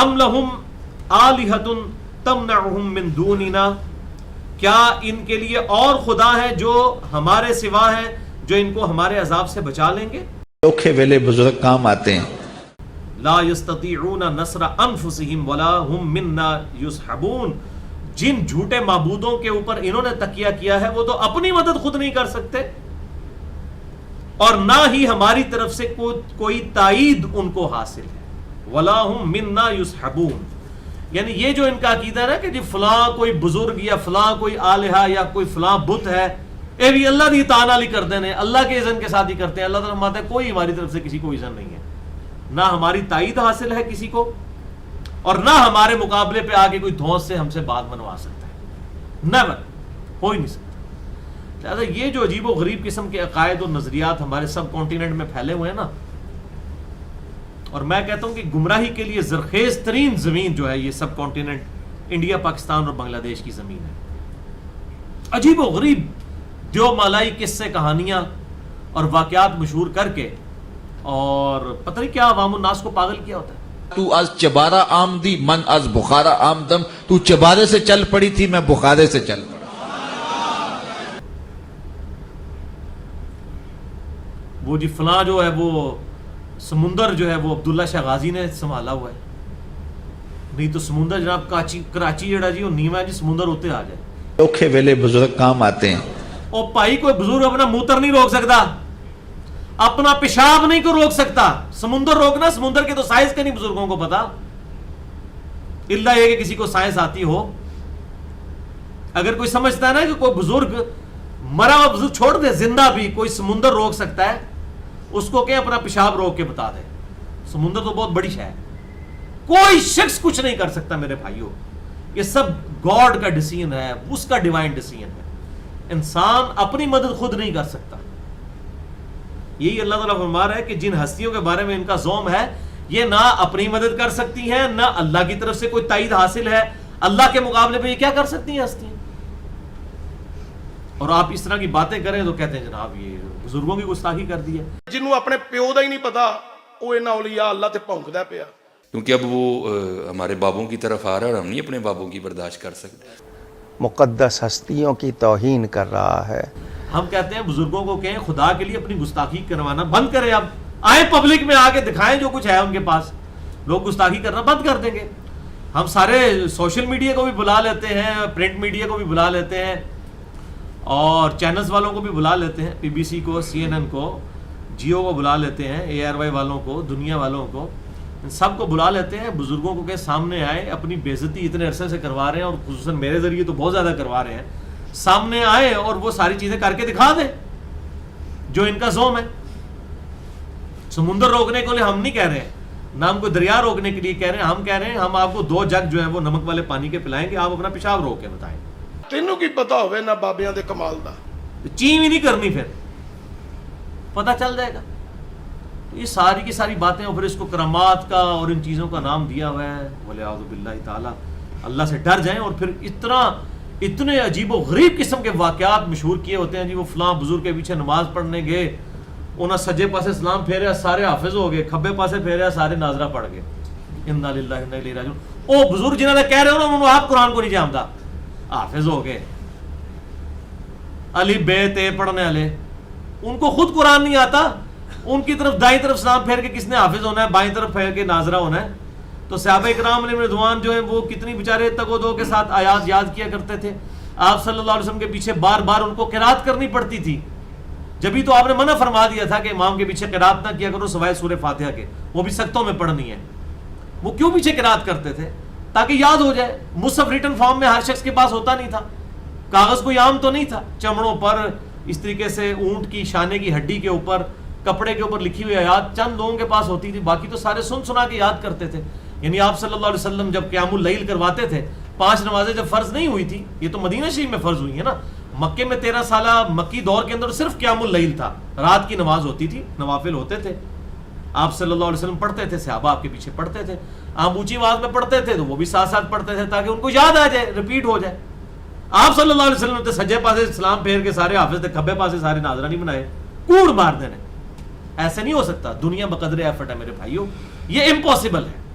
ام لہم آلہۃ تمنعہم من دوننا، کیا ان کے لیے اور خدا ہے جو ہمارے سوا ہے، جو ان کو ہمارے عذاب سے بچا لیں گے؟ اوکھے ویلے بزرگ کام آتے ہیں. لا یستطیعون نصر انفسہم ولا ہم منا یصحبون، جن جھوٹے معبودوں کے اوپر انہوں نے تکیہ کیا ہے وہ تو اپنی مدد خود نہیں کر سکتے، اور نہ ہی ہماری طرف سے کوئی تائید ان کو حاصل ہے. ولا ہم منا یصحبون، یعنی یہ جو ان کا عقیدہ ہے نا کہ جی فلاں کوئی بزرگ یا فلاں کوئی آلہہ یا کوئی فلاں بت ہے، اے بھی اللہ دی اطاعت والی کرتے ہیں، اللہ کے اذن کے ساتھ ہی کرتے ہیں. اللہ تعالیٰ فرماتا ہے کوئی ہماری طرف سے کسی کو اذن نہیں ہے، نہ ہماری تائید حاصل ہے کسی کو، اور نہ ہمارے مقابلے پہ آگے کوئی دھونس سے ہم سے بات منوا سکتا ہے. نیور، ہو ہی نہیں سکتا. لہٰذا یہ جو عجیب و غریب قسم کے عقائد اور نظریات ہمارے سب کانٹیننٹ میں پھیلے ہوئے ہیں نا، اور میں کہتا ہوں کہ گمراہی کے لیے زرخیز ترین زمین جو ہے یہ سب کانٹیننٹ انڈیا، پاکستان اور بنگلہ دیش کی زمین ہے. عجیب و غریب دیو مالائی قصے کہانیاں اور واقعات مشہور کر کے، اور پتہ نہیں کیا عوام الناس کو پاگل کیا ہوتا ہے. تو از چبارہ آمدی من از بخارا آمدم، تو چبارے سے چل پڑی تھی میں بخارے سے چل پڑا. وہ جی فلاں جو ہے وہ سمندر جو ہے وہ عبداللہ شاہ غازی نے سنبھالا ہوا ہے، نہیں تو سمندر جناب کراچی جڑا جی وہ نیوا ہے جی، سمندر ہوتے آ جائے. اوکھے ویلے بزرگ کام آتے ہیں. اور بھائی کوئی بزرگ اپنا موتر نہیں روک سکتا، اپنا پیشاب نہیں کو روک سکتا. سمندر روکنا، سمندر کے تو سائنس کا نہیں بزرگوں کو پتا، اللہ یہ کہ کسی کو سائنس آتی ہو. اگر کوئی سمجھتا ہے نا کہ کوئی بزرگ مرا ہوا بزرگ چھوڑ دے، زندہ بھی کوئی سمندر روک سکتا ہے، اس کو کہ اپنا پیشاب روک کے بتا دے. سمندر تو بہت بڑی شے ہے، کوئی شخص کچھ نہیں کر سکتا میرے بھائیوں. یہ سب گاڈ کا ڈیسیژن ہے، اس کا ڈیوائن ڈیسیژن ہے. انسان اپنی مدد خود نہیں کر سکتا. یہی اللہ تعالیٰ فرما رہا ہے کہ جن ہستیوں کے بارے میں ان کا زوم ہے، یہ نہ اپنی مدد کر سکتی ہیں، نہ اللہ کی طرف سے کوئی تائید حاصل ہے. اللہ کے مقابلے پہ یہ کیا کر سکتی ہیں ہستیاں؟ اور آپ اس طرح کی باتیں کریں تو کہتے ہیں جناب یہ بزرگوں کی گستاخی کر دی ہے. جنہوں اپنے پیو دا ہی نہیں پتا وہ انہاں اولیاء اللہ تے بھونکدا پیا، کیونکہ اب وہ ہمارے بابوں کی طرف آ رہا ہے اور ہم نہیں اپنے بابوں کی برداشت کر سکتے. مقدس ہستیوں کی توہین کر رہا ہے. ہم کہتے ہیں بزرگوں کو کہیں خدا کے لیے اپنی گستاخی کروانا بند کریں. اب آئیں پبلک میں آ کے دکھائیں جو کچھ ہے ان کے پاس، لوگ گستاخی کرنا بند کر دیں گے. ہم سارے سوشل میڈیا کو بھی بلا لیتے ہیں، پرنٹ میڈیا کو بھی بلا لیتے ہیں، اور چینلز والوں کو بھی بلا لیتے ہیں، پی بی سی کو، سی این این کو، جیو کو بلا لیتے ہیں، اے آر وائی والوں کو، دنیا والوں کو، سب کو بلا لیتے ہیں. بزرگوں کو کہ سامنے آئے، اپنی بےعزتی اتنے عرصے سے کروا رہے ہیں اور خصوصاً میرے ذریعے تو بہت زیادہ کروا رہے ہیں، سامنے آئے اور وہ ساری چیزیں کر کے دکھا دیں جو ان کا زوم ہے. سمندر روکنے کے لیے ہم نہیں کہہ رہے ہیں، نہ ہم کو دریا روکنے کے لیے کہہ رہے ہیں. ہم کہہ رہے ہیں ہم آپ کو 2 جگ جو ہے وہ نمک والے پانی کے پلائیں گے، آپ اپنا پیشاب روک کے بتائیں. تینوں کی پتا ہوئے نہ بابیاں دے کمال دا، چین بھی نہیں کرنی، پھر پتہ چل جائے گا. یہ ساری کی ساری باتیں، اور پھر اس کو کرامات کا اور ان چیزوں کا نام دیا ہوا ہے. وَلِعَوْذُ بِاللَّهِ تعالیٰ، اللہ سے ڈر جائیں. اور پھر اتنے عجیب و غریب قسم کے واقعات مشہور کیے ہوتے ہیں جی. وہ فلاں بزرگ کے پیچھے نماز پڑھنے گئے، انہاں سجے پاسے سلام پھیریا سارے حافظ ہو گئے، کھبے پاسے پھیریا سارے ناظرہ پڑھ گئے. اِنَّا لِلَّهِ وَإِنَّا إِلَيْهِ رَاجِعُونَ. او بزرگ جنہاں نے کہہ رہے ہو نا انہوں آپ قرآن کو نہیں جانتا، حافظ ہو گئے، علی بے تے پڑھنے والے، ان کو خود قرآن نہیں آتا. ان کی طرف دائیں طرف سلام پھیر کے کس نے حافظ ہونا ہے، بائیں طرف پھیر کے ناظرہ ہونا ہے. تو صحابہ کرام علیہ رضوان جو ہیں وہ کتنی بیچارے تگ و دو کے ساتھ آیات یاد کیا کرتے تھے. آپ صلی اللہ علیہ وسلم کے پیچھے بار بار ان کو قرات کرنی پڑتی تھی. جبھی تو آپ نے منع فرما دیا تھا کہ امام کے پیچھے قرات نہ کیا کرو سوائے سورہ فاتحہ کے، وہ بھی سختوں میں پڑھنی ہے. وہ کیوں پیچھے قرات کرتے تھے؟ تاکہ یاد ہو جائے. مصحف ریٹن فارم میں ہر شخص کے پاس ہوتا نہیں تھا، کاغذ کوئی عام تو نہیں تھا. چمڑوں پر اس طریقے سے اونٹ کی شانے کی ہڈی کے اوپر، کپڑے کے اوپر لکھی ہوئی آیات چند لوگوں کے پاس ہوتی تھی، باقی تو سارے سن سنا کے یاد کرتے تھے. یعنی آپ صلی اللہ علیہ وسلم جب قیام اللیل کرواتے تھے، 5 نمازیں جب فرض نہیں ہوئی تھی، یہ تو مدینہ شریف میں فرض ہوئی ہے نا. مکے میں 13 سالہ مکی دور کے اندر صرف قیام اللیل تھا، رات کی نماز ہوتی تھی، نوافل ہوتے تھے. آپ صلی اللہ علیہ وسلم پڑھتے تھے، صحابہ آپ کے پیچھے پڑھتے تھے. آپ اونچی آواز میں پڑھتے تھے تو وہ بھی ساتھ ساتھ پڑھتے تھے تاکہ ان کو یاد آ جائے، ریپیٹ ہو جائے. آپ صلی اللہ علیہ وسلم نے سجے پاسے سلام پھیر کے سارے حافظ تھے، کھبے پاسے سارے ناظرہ نہیں بنائے، کوڑ مار دینے. ایسے نہیں ہو سکتا. دنیا بقدر ایفٹ ہے میرے بھائیوں، یہ امپاسبل ہے.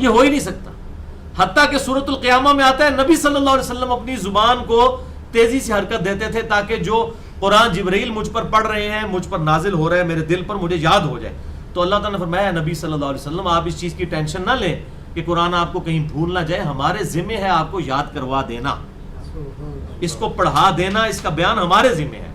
یہ ہو ہی نہیں سکتا. حتیٰ کہ سورۃ القیامہ میں آتا ہے نبی صلی اللہ علیہ وسلم اپنی زبان کو تیزی سے حرکت دیتے تھے تاکہ جو قرآن جبرائیل مجھ پر پڑھ رہے ہیں, مجھ پر نازل ہو رہا ہے, میرے دل پر مجھے یاد ہو جائے. تو اللہ تعالیٰ نے فرمایا نبی صلی اللہ علیہ وسلم آپ اس چیز کی ٹینشن نہ لیں کہ قرآن آپ کو کہیں بھول نہ جائے, ہمارے ذمہ ہے آپ کو یاد کروا دینا, اس کو پڑھا دینا, اس کا بیان ہمارے ذمہ ہے.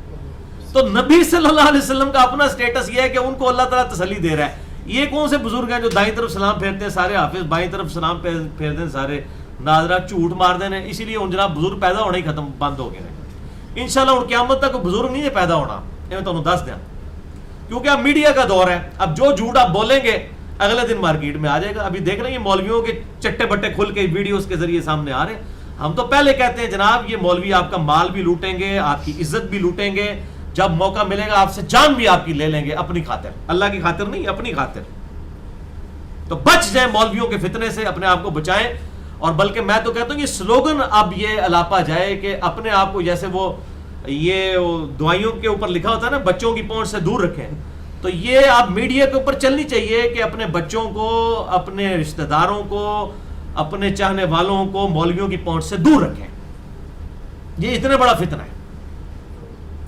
تو نبی صلی اللہ علیہ وسلم کا اپنا سٹیٹس یہ ہے کہ ان کو اللہ تعالیٰ تسلی دے رہا ہے. یہ کون سے بزرگ ہیں جو دائیں طرف سلام پھیرتے ہیں سارے حافظ, بائیں طرف سلام پھیرتے ہیں سارے ناظرہ, جھوٹ مار دینے, اسی لیے ان جناب بزرگ پیدا ہونے ہی ختم بند ہو گئے ہیں. انشاءاللہ ان قیامت تک بزرگ نہیں ہے پیدا ہونا, میں تمہیں دس دیا, کیونکہ اب میڈیا کا دور ہے. اب جو جھوٹ آپ بولیں گے اگلے دن مارکیٹ میں آ جائے گا. ابھی دیکھ رہے ہیں مولویوں کے چٹے بٹے کھل کے ویڈیوز کے ذریعے سامنے آ رہے ہیں. ہم تو پہلے کہتے ہیں جناب یہ مولوی آپ کا مال بھی لوٹیں گے, آپ کی عزت بھی لوٹیں گے, جب موقع ملے گا آپ سے جان بھی آپ کی لے لیں گے اپنی خاطر, اللہ کی خاطر نہیں, اپنی خاطر. تو بچ جائیں مولویوں کے فتنے سے, اپنے آپ کو بچائیں. اور بلکہ میں تو کہتا ہوں یہ سلوگن اب یہ الاپا جائے کہ اپنے آپ کو جیسے وہ یہ دعائیوں کے اوپر لکھا ہوتا ہے نا بچوں کی پہنچ سے دور رکھیں, تو یہ آپ میڈیا کے اوپر چلنی چاہیے کہ اپنے بچوں کو, اپنے رشتہ داروں کو, اپنے چاہنے والوں کو مولویوں کی پہنچ سے دور رکھیں. یہ اتنا بڑا فتنہ ہے,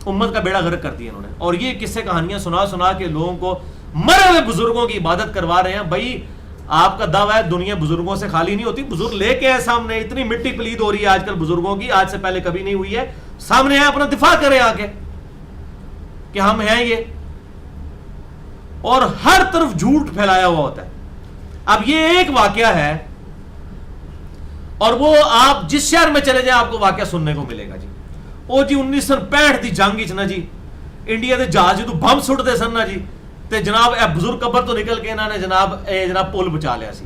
امت کا بیڑا غرق کر دیا انہوں نے. اور یہ قصے کہانیاں سنا سنا کے لوگوں کو مرے ہوئے بزرگوں کی عبادت کروا رہے ہیں. بھائی آپ کا دعویٰ ہے دنیا بزرگوں سے خالی نہیں ہوتی, بزرگ لے کے ہے سامنے. اتنی مٹی پلید ہو رہی ہے آج کل بزرگوں کی, آج سے پہلے کبھی نہیں ہوئی ہے. سامنے ہے, اپنا دفاع کریں آ کے کہ ہم ہیں یہ. اور ہر طرف جھوٹ پھیلایا ہوا ہوتا ہے. اب یہ ایک واقعہ ہے اور وہ آپ جس شہر میں چلے جائیں آپ کو واقعہ سننے کو ملے گا. جی او جی 1965 دی جنگ وچ نا جی انڈیا دے جہاز جدوں بم سٹدے سن نا جی تے جناب اے بزرگ قبر تو نکل کے انہاں نے جناب پل بچا لیا سی.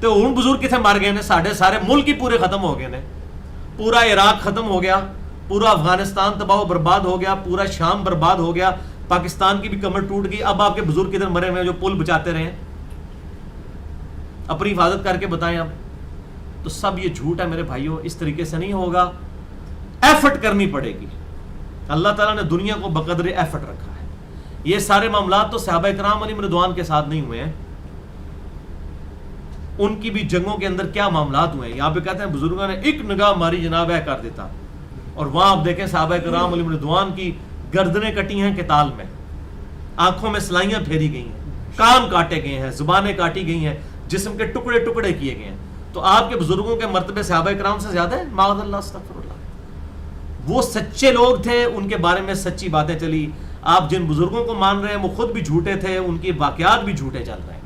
تے ہن بزرگ کتھے مر گئے نے, ساڈے سارے ملک ہی پورے ختم ہو گئے نے. پورا عراق ختم ہو گیا, پورا افغانستان تباہ و برباد ہو گیا, پورا شام برباد ہو گیا, پاکستان کی بھی کمر ٹوٹ گئی. اب آپ کے بزرگ کدھر مرے ہوئے جو پل بچاتے رہے ہیں, اپنی حفاظت کر کے بتائیں آپ. تو سب یہ جھوٹ ہے میرے بھائیوں, اس طریقے سے نہیں ہوگا, ایفرٹ کرنی پڑے گی. اللہ تعالیٰ نے دنیا کو بقدر ایفرٹ رکھا ہے. یہ سارے معاملات تو صحابہ کرام علیہم رضوان کے ساتھ نہیں ہوئے ہیں, ان کی بھی جنگوں کے اندر کیا معاملات ہوئے ہیں. یہاں پہ کہتے ہیں بزرگوں نے ایک نگاہ ماری جناب ہے کر دیتا, اور وہاں آپ دیکھیں صحابہ کرام علیہم رضوان کی گردنیں کٹی ہیں قتال میں, آنکھوں میں سلائیاں پھیری گئی ہیں, کان کاٹے گئے ہیں, زبانیں کاٹی گئی ہیں, جسم کے ٹکڑے ٹکڑے کیے گئے ہیں. تو آپ کے بزرگوں کے مرتبے صحابہ کرام سے زیادہ ہے؟ معاذ اللہ, استغفر اللہ. وہ سچے لوگ تھے, ان کے بارے میں سچی باتیں چلی. آپ جن بزرگوں کو مان رہے ہیں وہ خود بھی جھوٹے تھے, ان کی واقعات بھی جھوٹے چل رہے ہیں.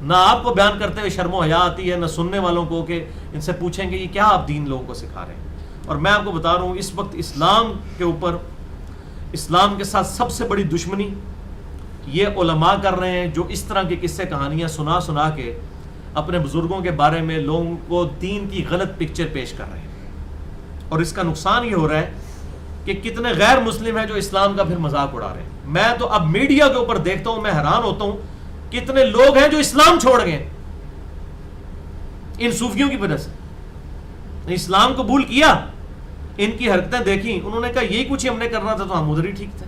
نہ آپ کو بیان کرتے ہوئے شرم و حیا آتی ہے, نہ سننے والوں کو کہ ان سے پوچھیں کہ یہ کیا آپ دین لوگوں کو سکھا رہے ہیں. اور میں آپ کو بتا رہا ہوں اس وقت اسلام کے اوپر, اسلام کے ساتھ سب سے بڑی دشمنی یہ علماء کر رہے ہیں جو اس طرح کی قصے کہانیاں سنا سنا کے اپنے بزرگوں کے بارے میں لوگوں کو دین کی غلط پکچر پیش کر رہے ہیں. اور اس کا نقصان یہ ہو رہا ہے کہ کتنے غیر مسلم ہیں جو اسلام کا پھر مذاق اڑا رہے ہیں. میں تو اب میڈیا کے اوپر دیکھتا ہوں, میں حیران ہوتا ہوں کتنے لوگ ہیں جو اسلام چھوڑ گئے ان صوفیوں کی وجہ سے. اسلام قبول کیا, ان کی حرکتیں دیکھی, انہوں نے کہا یہی کچھ ہم نے کرنا تھا تو ہم ادھر ہی ٹھیک تھے,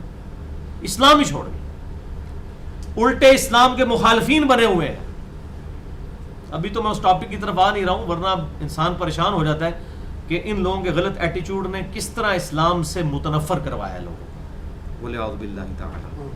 اسلام ہی چھوڑ گئے, الٹے اسلام کے مخالفین بنے ہوئے ہیں. ابھی تو میں اس ٹاپک کی طرف آ نہیں رہا ہوں, ورنہ انسان پریشان ہو جاتا ہے کہ ان لوگوں کے غلط ایٹیچیوڈ نے کس طرح اسلام سے متنفر کروایا لوگوں کو. بولے اعوذ باللہ تعالی.